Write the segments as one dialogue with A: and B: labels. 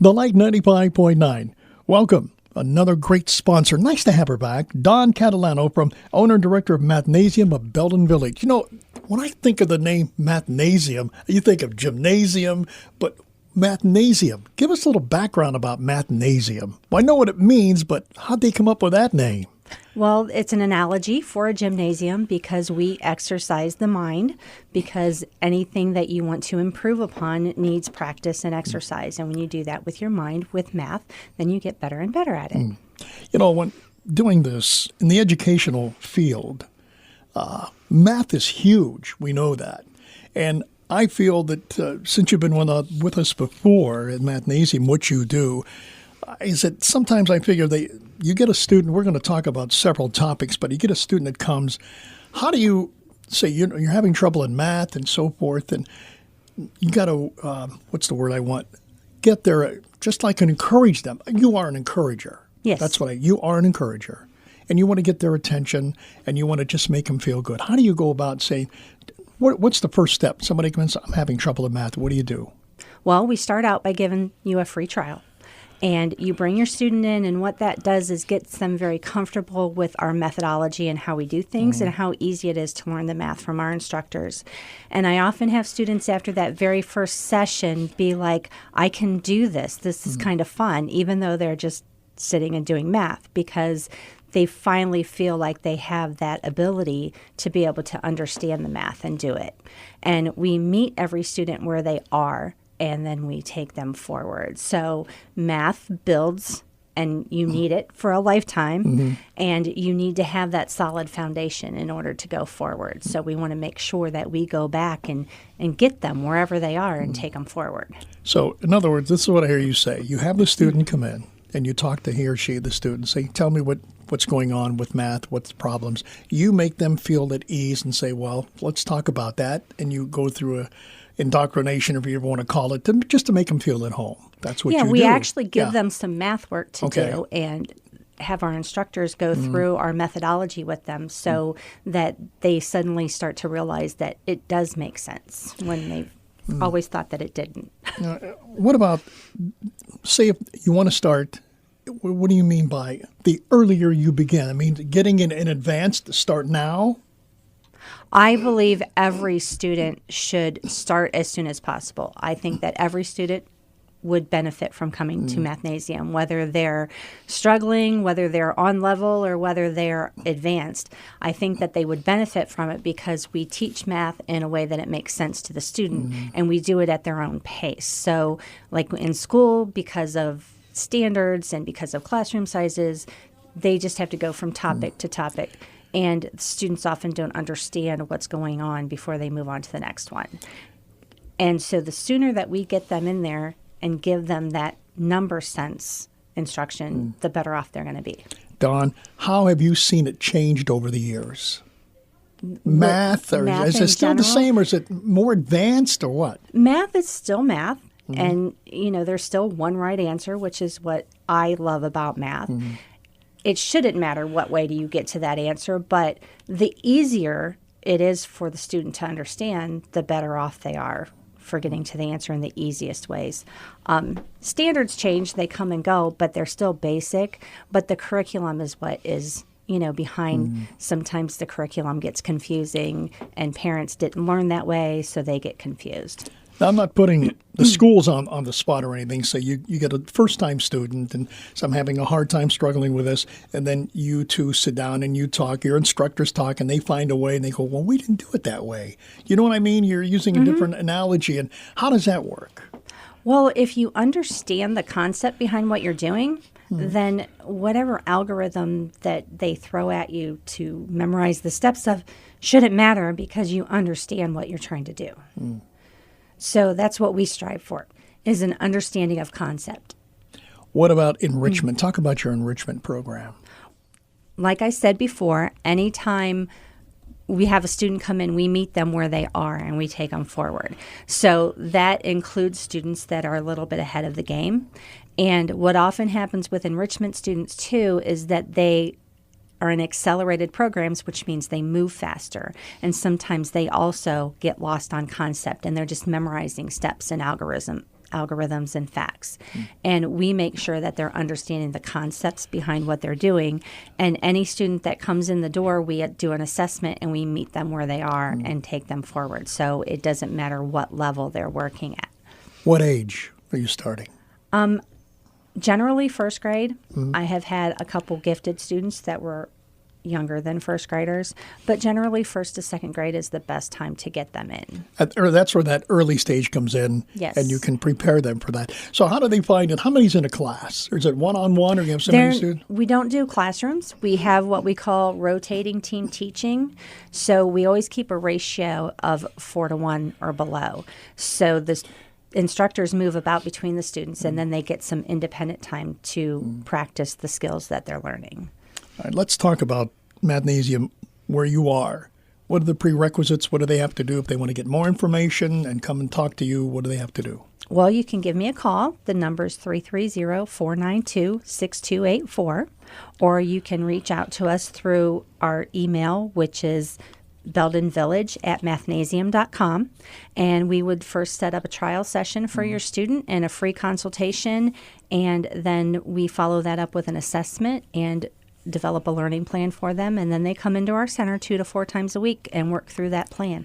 A: The Light 95.9. Welcome. Another great sponsor. Nice to have her back. Dawn Catalano, from owner and director of Mathnasium of Belden Village. You know, when I think of the name Mathnasium, you think of gymnasium, but Mathnasium. Give us a little background about Mathnasium. Well, I know what it means, but how'd they come up with that name?
B: Well, it's an analogy for a gymnasium because we exercise the mind, because anything that you want to improve upon needs practice and exercise. And when you do that with your mind, with math, then you get better and better at it.
A: You know, when doing this in the educational field, math is huge. We know that. And I feel that since you've been with us before at Mathnasium, what you do is that sometimes I figure you get a student, we're going to talk about several topics, but you get a student that comes, how do you say you're having trouble in math and so forth, and you got to, what's the word I want, get there, just like encourage them. You are an encourager.
B: Yes.
A: That's what you are, an encourager. And you want to get their attention, and you want to just make them feel good. How do you go about saying, what's the first step? Somebody comes, I'm having trouble in math. What do you do?
B: Well, we start out by giving you a free trial. And you bring your student in, and what that does is gets them very comfortable with our methodology and how we do things and how easy it is to learn the math from our instructors. And I often have students after that very first session be like, I can do this. This is kind of fun, even though they're just sitting and doing math, because they finally feel like they have that ability to be able to understand the math and do it. And we meet every student where they are, and then we take them forward. So math builds, and you need it for a lifetime, and you need to have that solid foundation in order to go forward. So we want to make sure that we go back and get them wherever they are and take them forward.
A: So, in other words, this is what I hear you say. You have the student come in, and you talk to he or she, the student, say, tell me what's going on with math, what's the problems. You make them feel at ease and say, well, let's talk about that, and you go through a indoctrination, if you ever want to call it, just to make them feel at home. That's what you do.
B: Yeah, we actually give them some math work to do and have our instructors go through our methodology with them so that they suddenly start to realize that it does make sense when they've always thought that it didn't.
A: What about, say, if you want to start, what do you mean by the earlier you begin? I mean, getting in advance to start now?
B: I believe every student should start as soon as possible. I think that every student would benefit from coming to Mathnasium, whether they're struggling, whether they're on level, or whether they're advanced. I think that they would benefit from it because we teach math in a way that it makes sense to the student, and we do it at their own pace. So like in school, because of standards and because of classroom sizes, they just have to go from topic to topic. And students often don't understand what's going on before they move on to the next one. And so the sooner that we get them in there and give them that number sense instruction, the better off they're going to be.
A: Dawn, how have you seen it changed over the years? Math, or
B: math
A: is it still the same, or is it more advanced, or what?
B: Math is still math. And, there's still one right answer, which is what I love about math. It shouldn't matter what way do you get to that answer, but the easier it is for the student to understand, the better off they are for getting to the answer in the easiest ways. Standards change, they come and go, but they're still basic. But the curriculum is what is, behind. Sometimes the curriculum gets confusing, and parents didn't learn that way, so they get confused.
A: Now, I'm not putting the schools on the spot or anything. So you get a first-time student, and so I'm having a hard time struggling with this, and then you two sit down and you talk, your instructors talk, and they find a way, and they go, well, we didn't do it that way. You know what I mean? You're using a different analogy, and how does that work?
B: Well, if you understand the concept behind what you're doing, then whatever algorithm that they throw at you to memorize the steps of shouldn't matter because you understand what you're trying to do. So that's what we strive for, is an understanding of concept.
A: What about enrichment? Talk about your enrichment program.
B: Like I said before, anytime we have a student come in, we meet them where they are and we take them forward. So that includes students that are a little bit ahead of the game. And what often happens with enrichment students, too, is that they are in accelerated programs, which means they move faster. And sometimes they also get lost on concept, and they're just memorizing steps and algorithms and facts. And we make sure that they're understanding the concepts behind what they're doing. And any student that comes in the door, we do an assessment and we meet them where they are and take them forward. So it doesn't matter what level they're working at.
A: What age are you starting?
B: Generally first grade. I have had a couple gifted students that were younger than first graders, but generally first to second grade is the best time to get them in.
A: Or that's where that early stage comes in,
B: Yes.
A: and you can prepare them for that. So how do they find it? How many's in a class? Or is it one-on-one, or you have so many students?
B: We don't do classrooms. We have what we call rotating team teaching. So we always keep a ratio of 4-to-1 or below. So the instructors move about between the students, and then they get some independent time to practice the skills that they're learning.
A: All right, let's talk about Mathnasium, where you are. What are the prerequisites? What do they have to do if they want to get more information and come and talk to you? What do they have to do?
B: Well, you can give me a call. The number is 330-492-6284, or you can reach out to us through our email, which is beldenvillage@mathnasium.com, and we would first set up a trial session for your student and a free consultation, and then we follow that up with an assessment and develop a learning plan for them, and then they come into our center 2 to 4 times a week and work through that plan.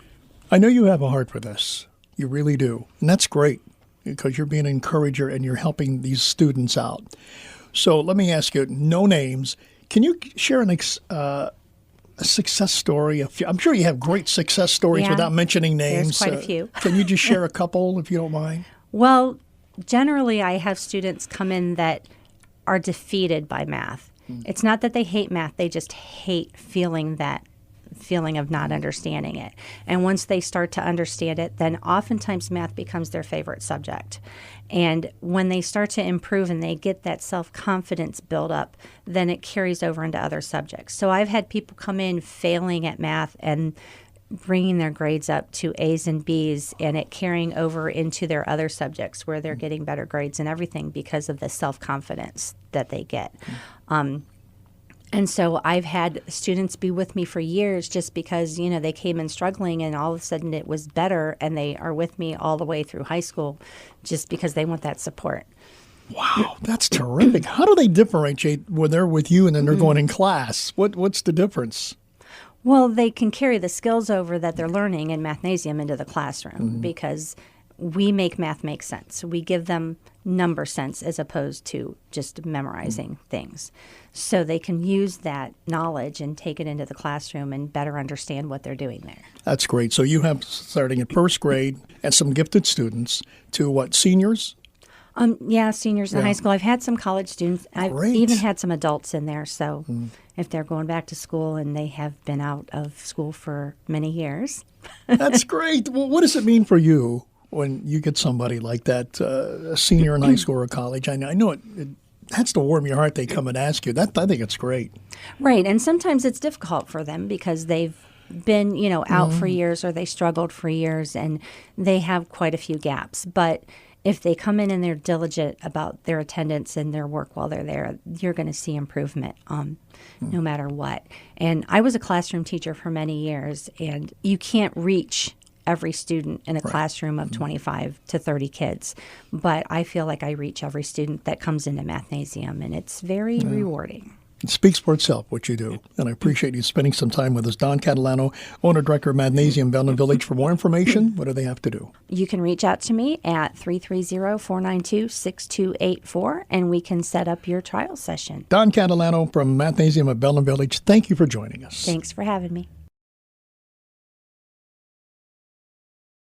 A: I know you have a heart for this. You really do. And that's great because you're being an encourager and you're helping these students out. So let me ask you, no names. Can you share a success story? I'm sure you have great success stories without mentioning names.
B: There's quite a few.
A: Can you just share a couple if you don't mind?
B: Well, generally I have students come in that are defeated by math. It's not that they hate math, they just hate feeling that feeling of not understanding it. And once they start to understand it, then oftentimes math becomes their favorite subject. And when they start to improve and they get that self-confidence build up, then it carries over into other subjects. So I've had people come in failing at math and bringing their grades up to A's and B's, and it carrying over into their other subjects where they're getting better grades and everything because of the self-confidence that they get. And so I've had students be with me for years just because, they came in struggling and all of a sudden it was better, and they are with me all the way through high school just because they want that support.
A: Wow, that's terrific. How do they differentiate when they're with you and then they're going in class? What's the difference?
B: Well, they can carry the skills over that they're learning in Mathnasium into the classroom because we make math make sense. We give them number sense as opposed to just memorizing things. So they can use that knowledge and take it into the classroom and better understand what they're doing there.
A: That's great. So you have, starting at first grade, and some gifted students to what, seniors?
B: Seniors in high school. I've had some college students. I've even had some adults in there. So if they're going back to school and they have been out of school for many years.
A: That's great. Well, what does it mean for you when you get somebody like that, a senior in high school or college? I know it has to warm your heart. They come and ask you. I think it's great.
B: Right. And sometimes it's difficult for them because they've been, out for years, or they struggled for years, and they have quite a few gaps. But if they come in and they're diligent about their attendance and their work while they're there, you're going to see improvement no matter what. And I was a classroom teacher for many years, and you can't reach every student in a classroom of 25 to 30 kids. But I feel like I reach every student that comes into Mathnasium, and it's very rewarding.
A: It speaks for itself, what you do. And I appreciate you spending some time with us. Don Catalano, owner-director of Mathnasium Belden Village. For more information, what do they have to do?
B: You can reach out to me at 330-492-6284, and we can set up your trial session.
A: Don Catalano from Mathnasium at Belden Village, thank you for joining us.
B: Thanks for having me.